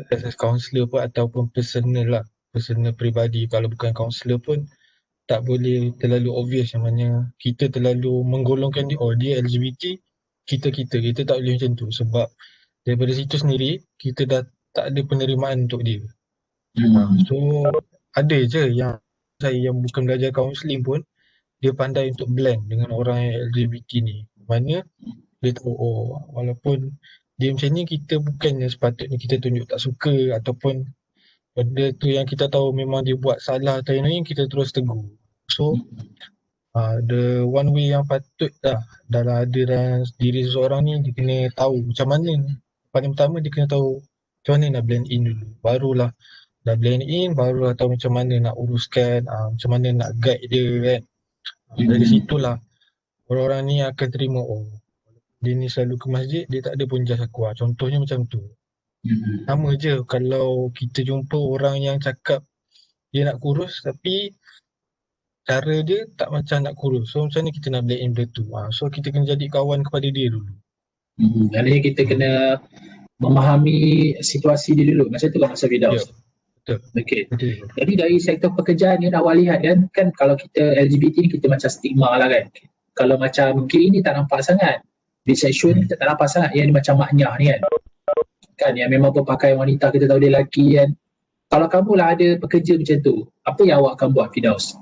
[SPEAKER 7] as counselor pun ataupun personal peribadi, kalau bukan counselor pun tak boleh terlalu obvious yang mana kita terlalu menggolongkan dia, oh dia LGBT, kita tak boleh macam tu, sebab daripada situ sendiri kita dah tak ada penerimaan untuk dia. So ada je yang saya yang bukan belajar counselling pun dia pandai untuk blend dengan orang yang LGBT ni, mana dia tahu oh walaupun dia macam ni, kita bukannya sepatutnya kita tunjuk tak suka ataupun benda tu yang kita tahu memang dia buat salah atau yang kita terus tegur. So the one way yang patut dalam ada dalam diri seseorang ni, dia kena tahu macam mana. Paling pertama dia kena tahu macam mana nak blend in dulu, barulah dah blend in, barulah tahu macam mana nak uruskan, macam mana nak guide dia kan. Dari situlah orang-orang ni akan terima, oh dia ni selalu ke masjid, dia tak ada pun jas aku. Contohnya macam tu. Sama je kalau kita jumpa orang yang cakap dia nak kurus tapi cara dia tak macam nak kurus. So macam mana kita nak blend in benda tu? So kita kena jadi kawan kepada dia dulu.
[SPEAKER 1] Maknanya kita kena memahami situasi dia dulu. Macam tu lah Masa Firdaus.
[SPEAKER 7] Betul.
[SPEAKER 1] Okey.
[SPEAKER 7] Betul.
[SPEAKER 1] Jadi dari sektor pekerjaan ni awak lihat kan kalau kita LGBT ni kita macam stigma lah kan. Kalau macam gay ni tak nampak sangat. Bisexual ni kita tak nampak sangat. Yang ni macam maknyah ni kan. Kan yang memang berpakaian wanita kita tahu dia lelaki kan. Kalau kamu lah ada pekerja macam tu, apa yang awak akan buat Firdaus?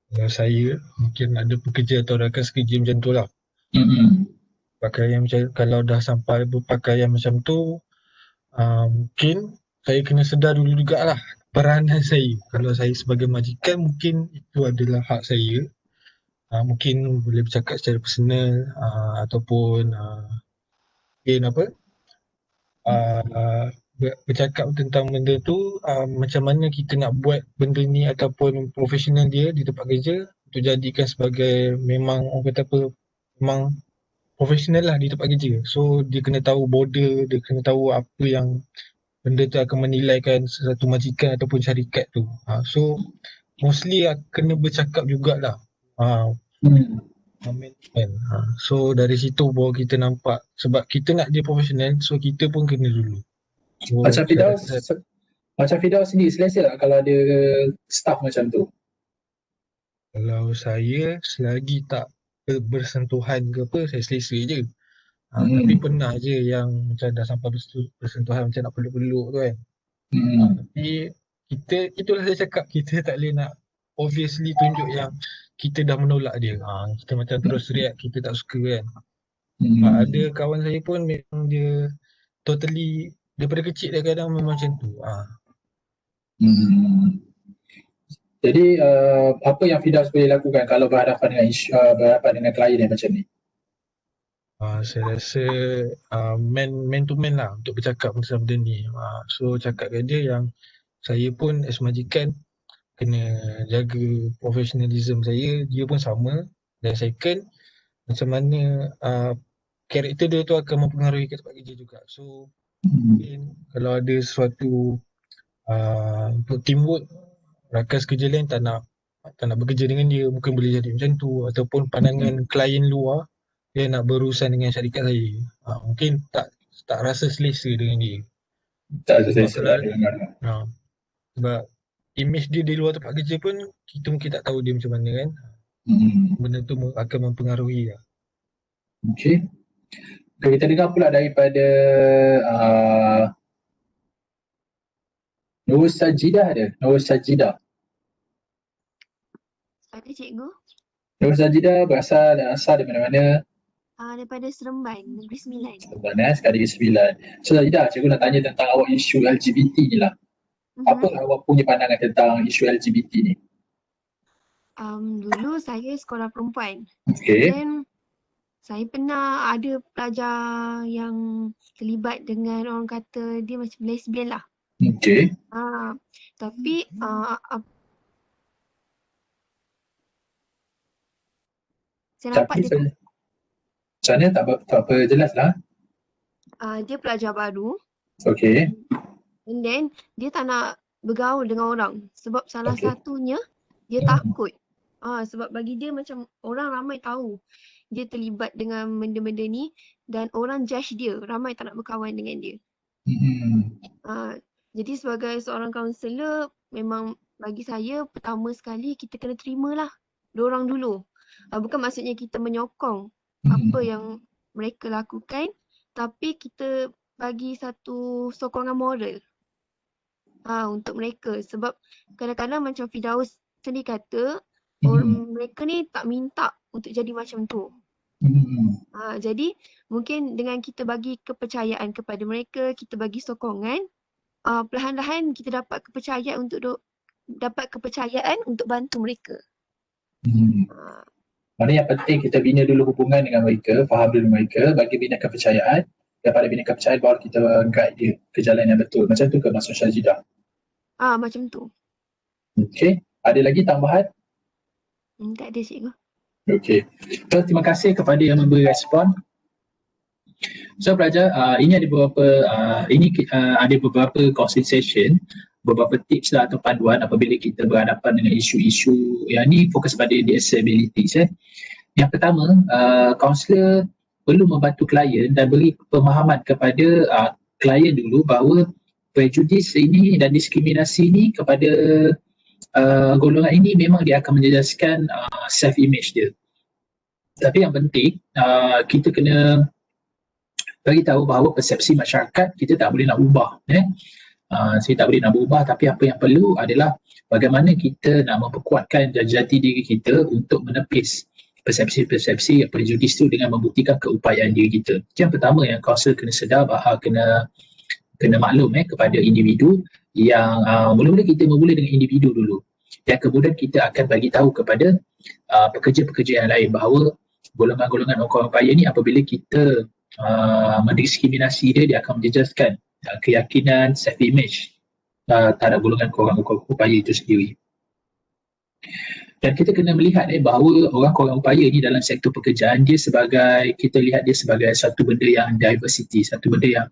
[SPEAKER 7] Kalau saya mungkin ada pekerja atau rakan sekerja macam tu lah. Pakaian macam, kalau dah sampai berpakaian macam tu, mungkin saya kena sedar dulu jugalah peranan saya. Kalau saya sebagai majikan, mungkin itu adalah hak saya. Mungkin boleh bercakap secara personal ataupun mungkin bercakap tentang benda tu, macam mana kita nak buat benda ni ataupun profesional dia di tempat kerja untuk jadikan sebagai memang orang kata memang profesional lah di tempat kerja. So dia kena tahu border, dia kena tahu apa yang benda tu akan menilaikan satu majikan ataupun syarikat tu. So mostly kena bercakap jugalah. So dari situ baru kita nampak, sebab kita nak dia profesional, so kita pun kena dulu. So,
[SPEAKER 1] Macam Firdaus sendiri selesa tak kalau ada staff macam tu?
[SPEAKER 7] Kalau saya selagi tak bersentuhan ke apa, saya selesa je. Tapi pernah je yang macam dah sampai bersentuhan macam nak peluk-peluk tu kan. Tapi itulah saya cakap, kita tak boleh nak obviously tunjuk yang kita dah menolak dia. Kita macam terus react, kita tak suka kan. Ada kawan saya pun memang dia totally, daripada kecil dia kadang memang macam tu.
[SPEAKER 1] Jadi apa yang Firdaus boleh lakukan kalau berhadapan dengan klien yang macam ni?
[SPEAKER 7] Saya rasa man to man lah untuk bercakap pasal benda ni. So cakap ke dia yang saya pun as majikan kena jaga professionalism saya, dia pun sama. Dan second, macam mana karakter dia tu akan mempengaruhi ke tempat kerja juga. So mungkin kalau ada sesuatu untuk teamwork, rakan sekerja lain tak nak bekerja dengan dia, mungkin boleh jadi macam tu. Ataupun pandangan klien luar, dia nak berurusan dengan syarikat saya, mungkin tak rasa selesa dengan dia.
[SPEAKER 1] Tak rasa selesa dengan
[SPEAKER 7] sebab image dia di luar tempat kerja pun kita mungkin tak tahu dia macam mana kan. Benda tu akan mempengaruhi lah.
[SPEAKER 1] Okay, kita dengar pula daripada Nur Sajidah ada. Nur Sajidah.
[SPEAKER 8] Ada cikgu.
[SPEAKER 1] Nur Sajidah berasal dari mana-mana?
[SPEAKER 8] Daripada Seremban, Negeri Sembilan.
[SPEAKER 1] Seremban, Negeri Sembilan. So Sajidah, cikgu nak tanya tentang awak isu LGBT ni lah. Apa awak punya pandangan tentang isu LGBT ni?
[SPEAKER 8] Dulu saya sekolah perempuan.
[SPEAKER 1] Okay.
[SPEAKER 8] Dan Saya pernah ada pelajar yang terlibat dengan orang kata dia macam lesbian lah.
[SPEAKER 1] Okey.
[SPEAKER 8] Tapi saya nampak
[SPEAKER 1] Tapi
[SPEAKER 8] dia
[SPEAKER 1] macam mana tak apa jelas lah.
[SPEAKER 8] dia pelajar baru
[SPEAKER 1] Okey.
[SPEAKER 8] and then dia tak nak bergaul dengan orang sebab salah
[SPEAKER 1] Okey.
[SPEAKER 8] satunya dia takut. Sebab bagi dia macam orang ramai tahu dia terlibat dengan benda-benda ni dan orang judge dia, ramai tak nak berkawan dengan dia. Jadi sebagai seorang kaunselor memang bagi saya pertama sekali kita kena terimalah diorang dulu. Bukan maksudnya kita menyokong apa yang mereka lakukan, tapi kita bagi satu sokongan moral untuk mereka. Sebab kadang-kadang macam Firdaus sendiri kata mereka ni tak minta untuk jadi macam tu. Jadi mungkin dengan kita bagi kepercayaan kepada mereka, kita bagi sokongan, perlahan-lahan kita dapat kepercayaan untuk bantu mereka.
[SPEAKER 1] Mana yang penting kita bina dulu hubungan dengan mereka, faham dulu mereka, bagi bina kepercayaan. Daripada bina kepercayaan baru kita guide dia ke jalan yang betul. Macam tu ke Masuk Syajidah?
[SPEAKER 8] Macam tu.
[SPEAKER 1] Okey. Ada lagi tambahan?
[SPEAKER 8] Tak ada cikgu.
[SPEAKER 1] Okey. So, terima kasih kepada yang memberi respon. So pelajar, ini ada beberapa counseling session, beberapa tips lah atau panduan apabila kita berhadapan dengan isu-isu yang ni fokus pada disabilities. Yang pertama, kaunselor perlu membantu klien dan beri pemahaman kepada klien dulu bahawa prejudis ini dan diskriminasi ini kepada golongan ini memang dia akan menjejaskan self-image dia. Tapi yang penting, kita kena bagi tahu bahawa persepsi masyarakat kita tak boleh nak ubah. Saya tak boleh nak ubah, tapi apa yang perlu adalah bagaimana kita nak memperkuatkan jati diri kita untuk menepis persepsi-persepsi prejudis tu dengan membuktikan keupayaan diri kita. Yang pertama yang kaunselor kena sedar bahawa kena maklum kepada individu yang mula-mula kita bermula dengan individu dulu. Dan kemudian kita akan bagi tahu kepada pekerja-pekerja yang lain bahawa golongan-golongan orang upaya ni apabila kita mendiskriminasi dia akan menjejaskan keyakinan self-image terhadap golongan orang upaya itu sendiri. Dan kita kena melihat bahawa orang upaya ni dalam sektor pekerjaan kita lihat dia sebagai satu benda yang diversity, satu benda yang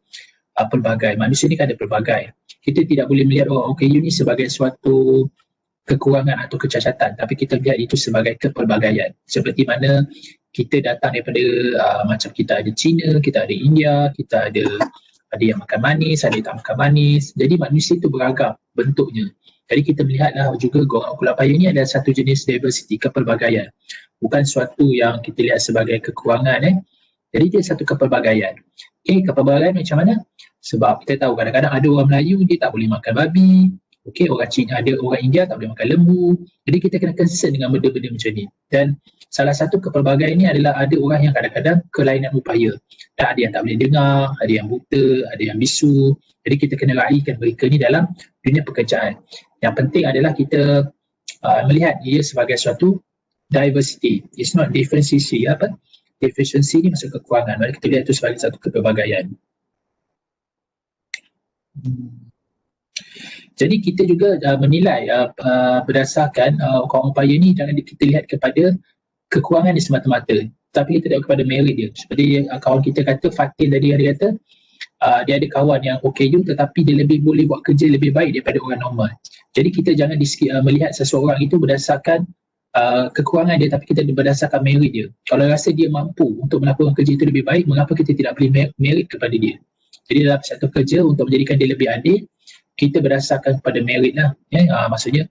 [SPEAKER 1] pelbagai. Manusia ni kan ada pelbagai. Kita tidak boleh melihat OKU ni sebagai suatu kekurangan atau kecacatan, tapi kita lihat itu sebagai kepelbagaian. Seperti mana kita datang daripada macam kita ada Cina, kita ada India, kita ada yang makan manis, ada yang tak makan manis. Jadi manusia itu beragam bentuknya. Jadi kita melihatlah juga golongan kulit paya ni ada satu jenis diversity, kepelbagaian. Bukan suatu yang kita lihat sebagai kekurangan. Jadi dia satu kepelbagaian. Kepelbagaian macam mana? Sebab kita tahu kadang-kadang ada orang Melayu dia tak boleh makan babi. Orang Cina, ada orang India tak boleh makan lembu. Jadi kita kena concern dengan benda-benda macam ni. Dan salah satu kepelbagaian ni adalah ada orang yang kadang-kadang kelainan upaya. Dan ada yang tak boleh dengar, ada yang buta, ada yang bisu. Jadi kita kena raikan mereka ni dalam dunia pekerjaan. Yang penting adalah kita melihat ia sebagai suatu diversity. It's not deficiency. Deficiency ni maksud kekurangan. Mari kita lihat itu sebagai satu kepelbagaian. Jadi kita juga menilai berdasarkan orang upaya ni jangan kita lihat kepada kekurangan dia semata-mata, tapi kita lihat kepada merit dia. Seperti kawan kita kata, Fatin tadi dia kata dia ada kawan yang OKU tetapi dia lebih boleh buat kerja lebih baik daripada orang normal. Jadi kita jangan melihat seseorang itu berdasarkan kekurangan dia, tapi kita berdasarkan merit dia. Kalau rasa dia mampu untuk melakukan kerja itu lebih baik, mengapa kita tidak beri merit kepada dia? Jadi dalam satu kerja untuk menjadikan dia lebih adil, kita berdasarkan kepada merit lah. Maksudnya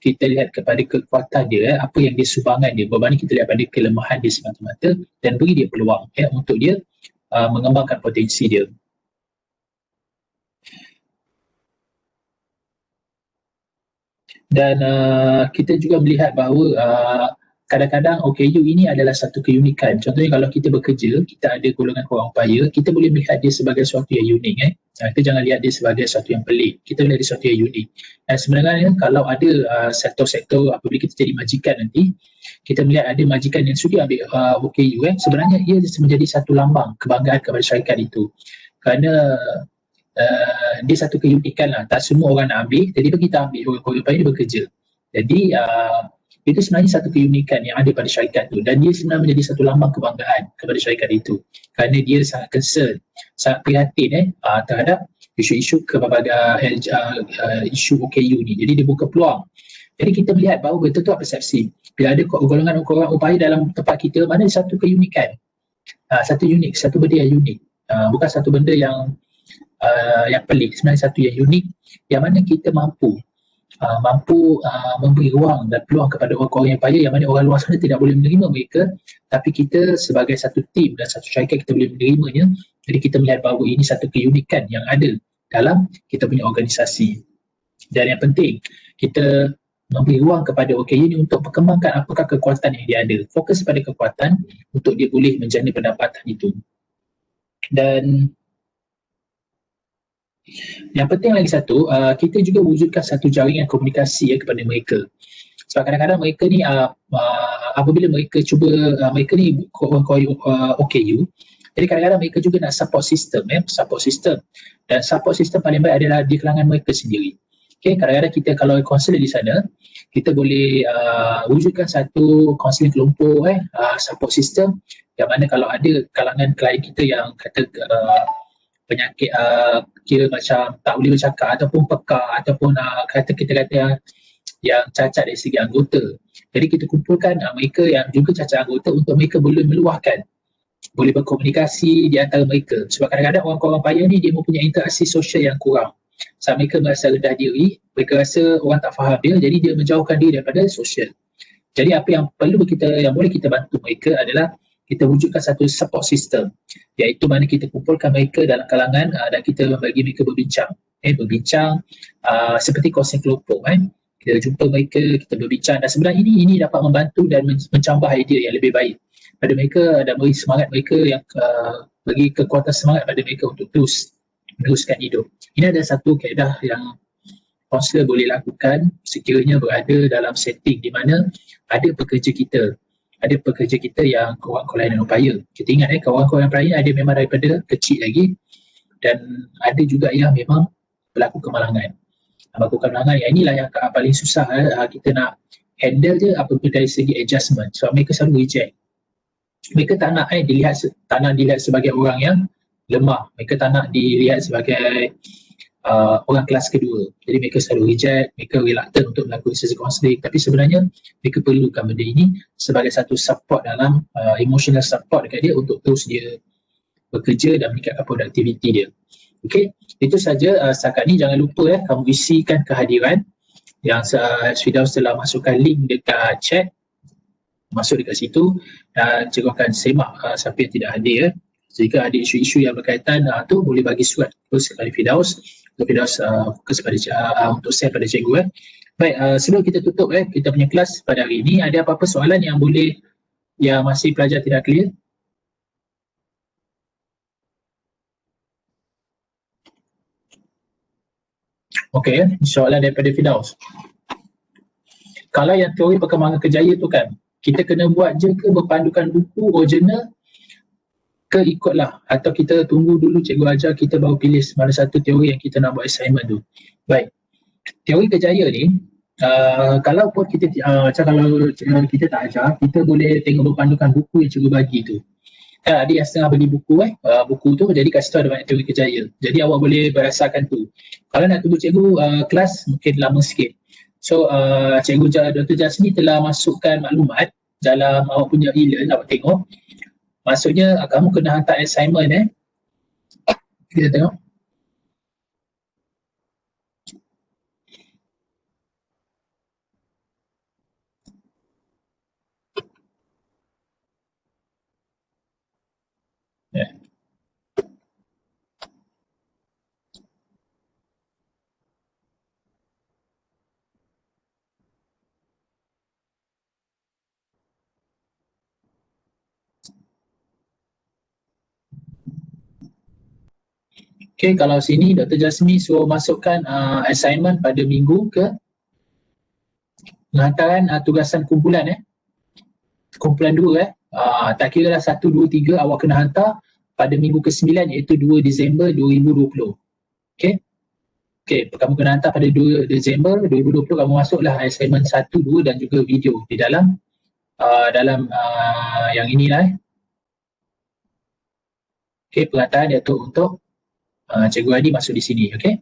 [SPEAKER 1] kita lihat kepada kekuatan dia, apa yang dia sumbangan dia, berbanding kita lihat pada kelemahan dia semata-mata dan beri dia peluang untuk dia mengembangkan potensi dia. Dan kita juga melihat bahawa kadang-kadang OKU ini adalah satu keunikan. Contohnya kalau kita bekerja, kita ada golongan orang upaya, kita boleh melihat dia sebagai sesuatu yang unik. Kita jangan lihat dia sebagai sesuatu yang pelik. Kita lihat dia sesuatu yang unik. Dan sebenarnya kalau ada sektor-sektor apabila kita jadi majikan nanti, kita melihat ada majikan yang sudi ambil OKU, sebenarnya ia menjadi satu lambang kebanggaan kepada syarikat itu. Kerana dia satu keunikan lah. Tak semua orang nak ambil, jadi kita ambil orang upaya dia bekerja. Jadi itu sebenarnya satu keunikan yang ada pada syarikat itu, dan dia sebenarnya menjadi satu lambang kebanggaan kepada syarikat itu kerana dia sangat concern, sangat prihatin terhadap isu-isu kepelbagaian isu OKU ni. Jadi dia buka peluang. Jadi kita melihat bahawa betul-betul persepsi bila ada golongan orang upaya dalam tempat kita, mana satu keunikan, satu unik, satu benda yang unik, bukan satu benda yang pelik, sebenarnya satu yang unik yang mana kita mampu memberi ruang dan peluang kepada orang-orang yang payah yang mana orang luar sana tidak boleh menerima mereka, tapi kita sebagai satu tim dan satu syarikat kita boleh menerimanya. Jadi kita melihat bahawa ini satu keunikan yang ada dalam kita punya organisasi. Dan yang penting, kita memberi ruang kepada OKU ini untuk perkembangkan apakah kekuatan yang dia ada. Fokus pada kekuatan untuk dia boleh menjana pendapatan itu. Dan yang penting lagi satu, kita juga wujudkan satu jaringan komunikasi kepada mereka. Sebab kadang-kadang mereka ni apabila mereka cuba, mereka ni OKU, jadi kadang-kadang mereka juga nak support system, dan support system paling baik adalah di kalangan mereka sendiri. Okay, kadang-kadang kita kalau konselor di sana, kita boleh wujudkan satu konseling kelompok, support system, yang mana kalau ada kalangan klien kita yang kata penyakit kira macam tak boleh bercakap ataupun pekak ataupun kita kata yang cacat dari segi anggota. Jadi kita kumpulkan mereka yang juga cacat anggota untuk mereka boleh meluahkan, boleh berkomunikasi di antara mereka. Sebab kadang-kadang orang-orang payah ni dia mempunyai interaksi sosial yang kurang. Sebab mereka merasa rendah diri, mereka rasa orang tak faham dia, jadi dia menjauhkan diri daripada sosial. Jadi apa yang perlu yang boleh kita bantu mereka adalah kita wujudkan satu support system, iaitu mana kita kumpulkan mereka dalam kalangan dan kita bagi mereka berbincang, seperti konseling kelompok. Kita jumpa mereka, kita berbincang, dan sebenarnya ini dapat membantu dan mencambah idea yang lebih baik pada mereka dan beri semangat mereka, yang bagi kekuatan semangat pada mereka untuk terus meneruskan hidup. Ini adalah satu kaedah yang konselor boleh lakukan sekiranya berada dalam setting di mana ada pekerja kita yang kawan kelainan upaya. Kita ingat kawan-kawan upaya ada memang daripada kecil lagi, dan ada juga yang memang berlaku kemalangan. Yang inilah yang paling susah kita nak handle je apabila dari segi adjustment, sebab mereka selalu reject. Mereka tak nak dilihat sebagai orang yang lemah, mereka tak nak dilihat sebagai orang kelas kedua. Jadi mereka selalu reject, mereka reluctant untuk melakukan sesi konseling, tapi sebenarnya mereka perlukan benda ini sebagai satu support dalam emotional support dekat dia untuk terus dia bekerja dan meningkatkan produktiviti dia. Okey, itu saja setakat ni. Jangan lupa kamu isikan kehadiran yang Firdaus telah masukkan link dekat chat, masuk dekat situ dan cikgu akan semak siapa yang tidak hadir. Jika ada isu-isu yang berkaitan tu boleh bagi surat terus kepada Firdaus. Firdaus fokus pada untuk share pada cikgu. Baik, sebelum kita tutup kita punya kelas pada hari ini, ada apa-apa soalan yang masih pelajar tidak clear? Okey, soalan daripada Firdaus. Kalau yang teori perkembangan kejayaan tu kan, kita kena buat je ke berpandukan buku original ke ikutlah, atau kita tunggu dulu cikgu ajar kita baru pilih mana satu teori yang kita nak buat assignment tu. Baik, teori kejayaan ni kalau pun kita kalau kita tak ajar, kita boleh tengok berpandukan buku yang cikgu bagi tu. Ada yang setengah beli buku tu, jadi kat situ ada banyak teori kejayaan. Jadi awak boleh berdasarkan tu. Kalau nak tunggu cikgu kelas mungkin lama sikit. So cikgu Dr. Jasmine telah masukkan maklumat dalam awak punya e-learn, awak tengok. Maksudnya kamu kena hantar assignment kita tengok. Okay, kalau sini Dr. Jasmine suruh masukkan assignment pada minggu ke penghantaran tugasan kumpulan kumpulan 2 tak kira lah 1, 2, 3 awak kena hantar pada minggu ke-9 iaitu 2 Disember 2020. Okay. Okay, kamu kena hantar pada 2 Disember 2020, kamu masuklah assignment 1, 2 dan juga video di dalam yang inilah Okay, penghantaran iaitu untuk Cikgu Adi masuk di sini, okay?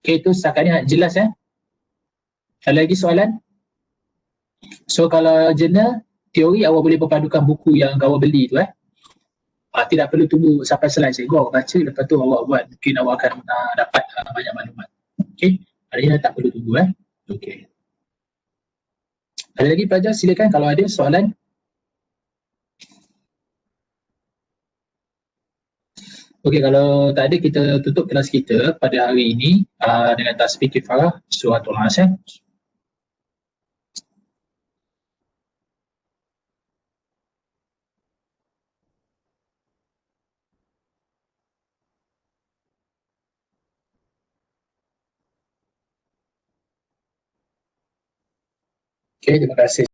[SPEAKER 1] Okay, itu setakat ni jelas Ada lagi soalan? So kalau jurnal, teori awak boleh berpadukan buku yang awak beli tu tidak perlu tunggu sampai selesai. Cikgu awak baca, lepas tu awak buat, mungkin awak akan dapat banyak maklumat. Okay, maknanya tak perlu tunggu Okay. Ada lagi pelajar? Silakan kalau ada soalan. Okey, kalau tak ada, kita tutup kelas kita pada hari ini dengan tasbih kifarah suratul Asr. Okey, terima kasih.